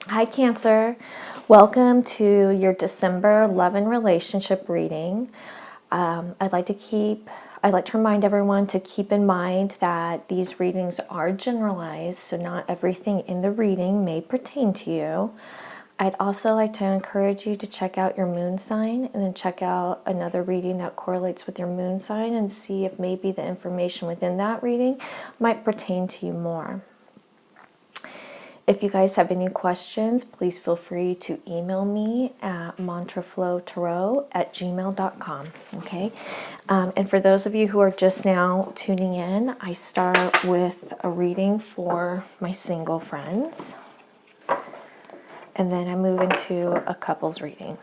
Hi, Cancer. Welcome to your December love and relationship reading. I'd like to remind everyone to keep in mind that these readings are generalized, so not everything in the reading may pertain to you. I'd also like to encourage you to check out your moon sign and then check out another reading that correlates with your moon sign and see if maybe the information within that reading might pertain to you more. If you guys have any questions, please feel free to email me at mantraflowtarot@gmail.com. Okay. And for those of you who are just now tuning in, I start with a reading for my single friends. And then I move into a couples reading.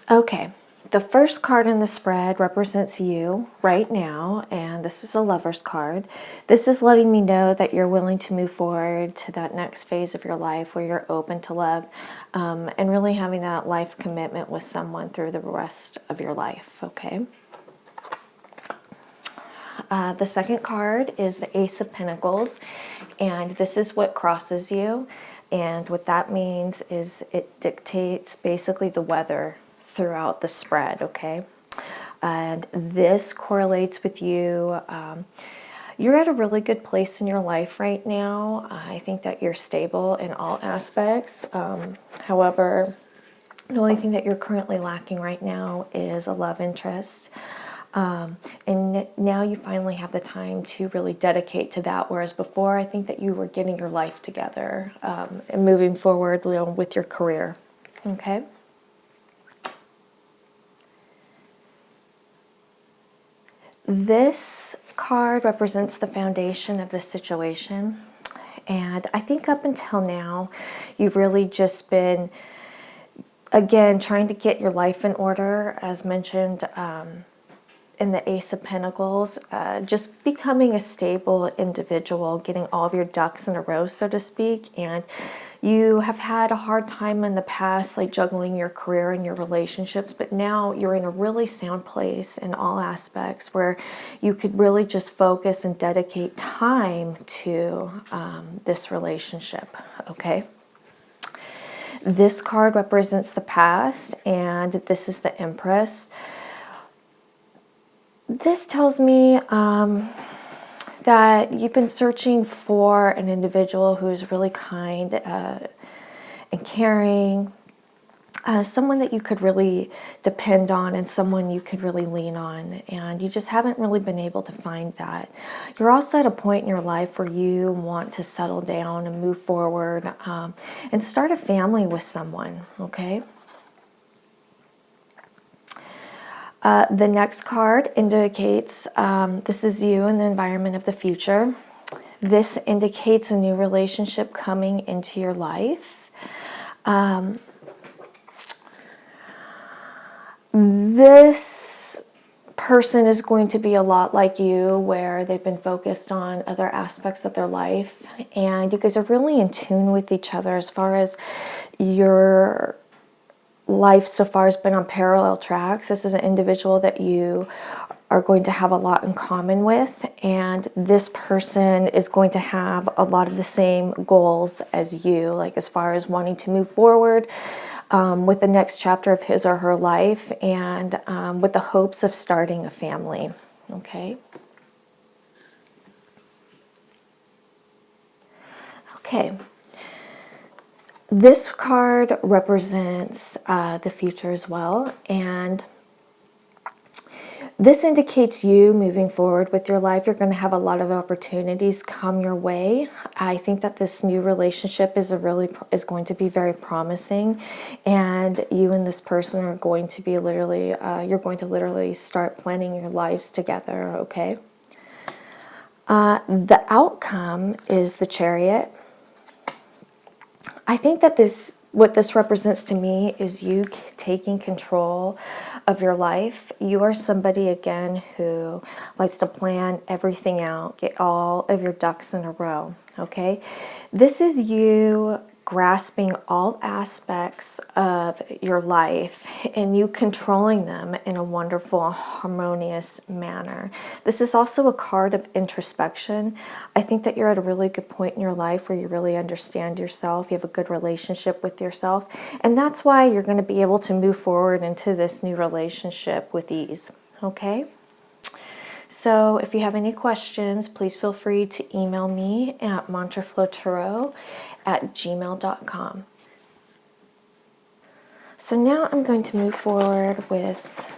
Okay, the first card in the spread represents you right now, and this is a lover's card. This is letting me know that you're willing to move forward to that next phase of your life where you're open to love and really having that life commitment with someone through the rest of your life, okay? The second card is the Ace of Pentacles, and this is what crosses you. And what that means is it dictates basically the weather throughout the spread, okay? And this correlates with you. You're at a really good place in your life right now. I think that you're stable in all aspects. However, the only thing that you're currently lacking right now is a love interest. And now you finally have the time to really dedicate to that, whereas before I think that you were getting your life together and moving forward, with your career. Okay. This card represents the foundation of the situation, and I think up until now you've really just been, again, trying to get your life in order, as mentioned in the Ace of Pentacles, just becoming a stable individual, getting all of your ducks in a row, so to speak. And you have had a hard time in the past, like juggling your career and your relationships, but now you're in a really sound place in all aspects where you could really just focus and dedicate time to this relationship, okay? This card represents the past, and this is the Empress. This tells me that you've been searching for an individual who's really kind and caring, someone that you could really depend on and someone you could really lean on, and you just haven't really been able to find that. You're also at a point in your life where you want to settle down and move forward and start a family with someone, okay? The next card indicates this is you in the environment of the future. This indicates a new relationship coming into your life. This person is going to be a lot like you, where they've been focused on other aspects of their life, and you guys are really in tune with each other as far as your life so far has been on parallel tracks. This is an individual that you are going to have a lot in common with, and this person is going to have a lot of the same goals as you, like as far as wanting to move forward with the next chapter of his or her life, and with the hopes of starting a family, okay? Okay. This card represents the future as well, and this indicates you moving forward with your life. You're going to have a lot of opportunities come your way. I think that this new relationship is going to be very promising, and you and this person are going to be you're going to literally start planning your lives together. Okay. The outcome is the Chariot. I think that what this represents to me is you taking control of your life. You are somebody, again, who likes to plan everything out, get all of your ducks in a row, okay? This is you grasping all aspects of your life and you controlling them in a wonderful, harmonious manner. This is also a card of introspection. I think that you're at a really good point in your life where you really understand yourself. You have a good relationship with yourself. And that's why you're going to be able to move forward into this new relationship with ease. Okay? So if you have any questions, please feel free to email me at mantraflowtarot@gmail.com. So now I'm going to move forward with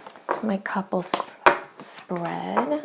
my couple spread.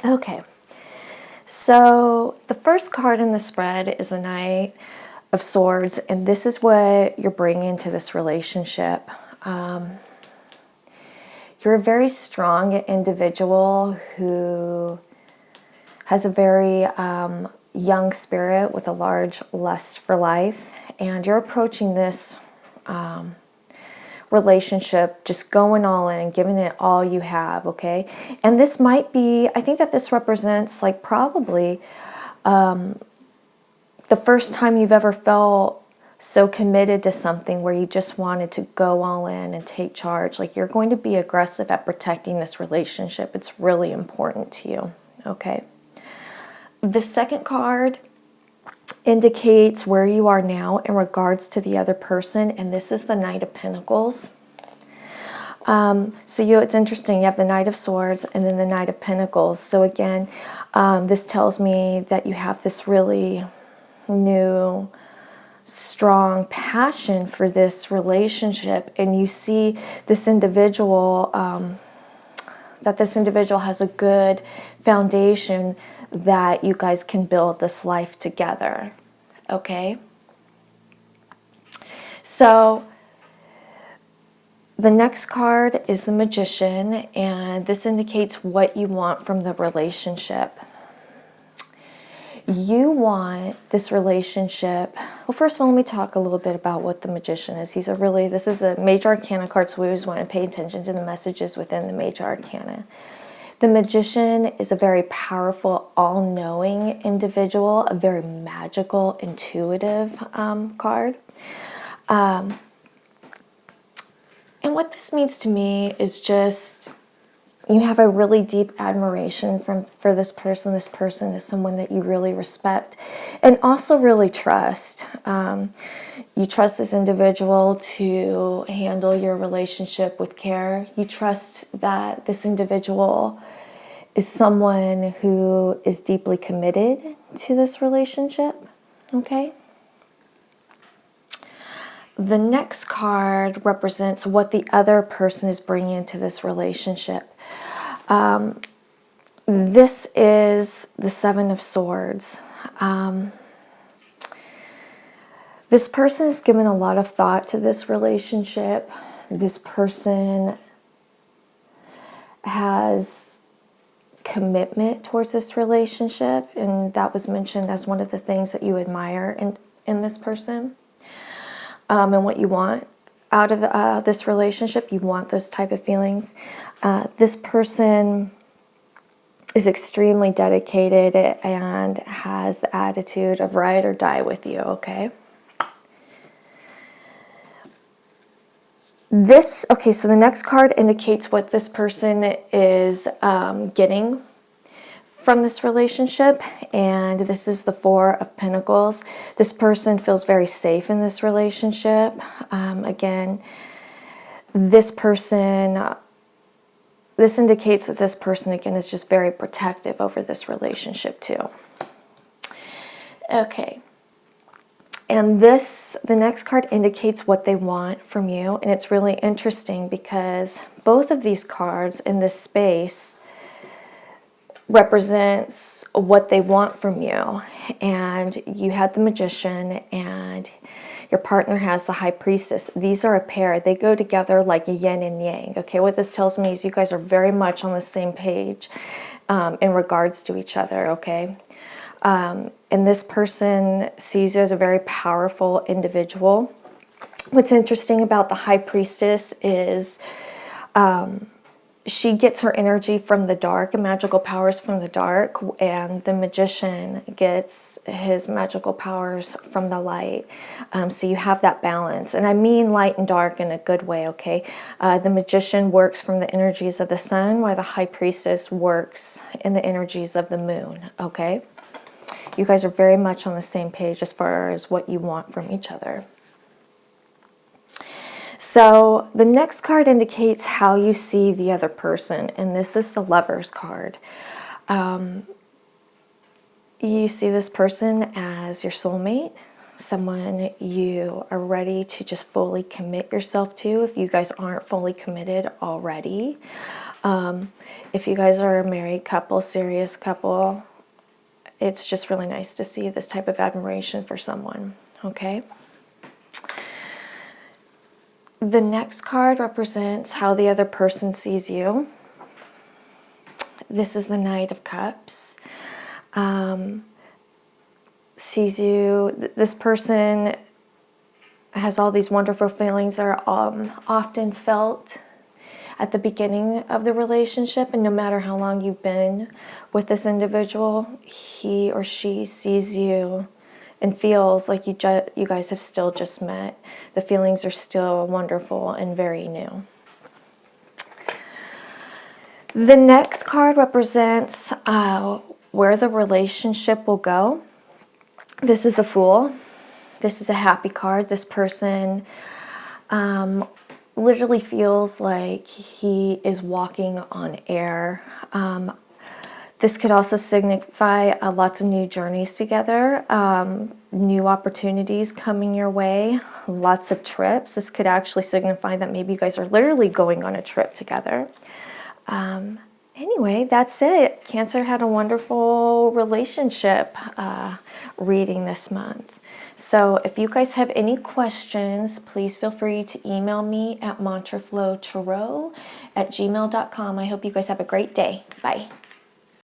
Okay, so the first card in the spread is the Knight of Swords, and this is what you're bringing to this relationship. You're a very strong individual who has a very young spirit with a large lust for life, and you're approaching this relationship just going all in, giving it all you have, okay? And this might be, I think that this represents like probably the first time you've ever felt so committed to something where you just wanted to go all in and take charge. Like you're going to be aggressive at protecting this relationship. It's really important to you, okay? The second card indicates where you are now in regards to the other person, and this is the Knight of Pentacles. It's interesting, you have the Knight of Swords and then the Knight of Pentacles. So again, this tells me that you have this really new, strong passion for this relationship, and you see this individual, that this individual has a good foundation that you guys can build this life together, okay? So the next card is the Magician, and this indicates what you want from the relationship. You want this relationship. Well, first of all, let me talk a little bit about what the Magician is. This is a Major Arcana card, so we always want to pay attention to the messages within the Major Arcana. The Magician is a very powerful, all-knowing individual, a very magical, intuitive card. And what this means to me is just you have a really deep admiration for this person. This person is someone that you really respect and also really trust. You trust this individual to handle your relationship with care. You trust that this individual is someone who is deeply committed to this relationship, okay? The next card represents what the other person is bringing into this relationship. This is the Seven of Swords. This person has given a lot of thought to this relationship. This person has commitment towards this relationship, and that was mentioned as one of the things that you admire in this person, and what you want out of this relationship. You want those type of feelings. This person is extremely dedicated and has the attitude of ride or die with you, okay? So the next card indicates what this person is getting from this relationship, and this is the Four of Pentacles. This person feels very safe in this relationship. Again, this indicates that this person, again, is just very protective over this relationship too. Okay. And the next card indicates what they want from you. And it's really interesting because both of these cards in this space represents what they want from you. And you had the Magician and your partner has the High Priestess. These are a pair. They go together like a yin and yang. Okay, what this tells me is you guys are very much on the same page in regards to each other, okay? And this person sees you as a very powerful individual. What's interesting about the High Priestess is she gets her energy from the dark and magical powers from the dark, and the Magician gets his magical powers from the light. So you have that balance. And I mean light and dark in a good way, okay? The Magician works from the energies of the sun, while the High Priestess works in the energies of the moon, okay? You guys are very much on the same page as far as what you want from each other. So the next card indicates how you see the other person, and this is the Lover's card. You see this person as your soulmate, someone you are ready to just fully commit yourself to if you guys aren't fully committed already. If you guys are a married couple, serious couple, it's just really nice to see this type of admiration for someone, okay? The next card represents how the other person sees you. This is the Knight of Cups. Sees you, this person has all these wonderful feelings that are often felt at the beginning of the relationship, and no matter how long you've been with this individual, he or she sees you and feels like you guys have still just met. The feelings are still wonderful and very new. The next card represents where the relationship will go. This is a Fool. This is a happy card. This person literally feels like he is walking on air. This could also signify lots of new journeys together, new opportunities coming your way, lots of trips. This could actually signify that maybe you guys are literally going on a trip together. Anyway, that's it. Cancer had a wonderful relationship reading this month. So if you guys have any questions, please feel free to email me at mantraflowtarot@gmail.com. I hope you guys have a great day. Bye.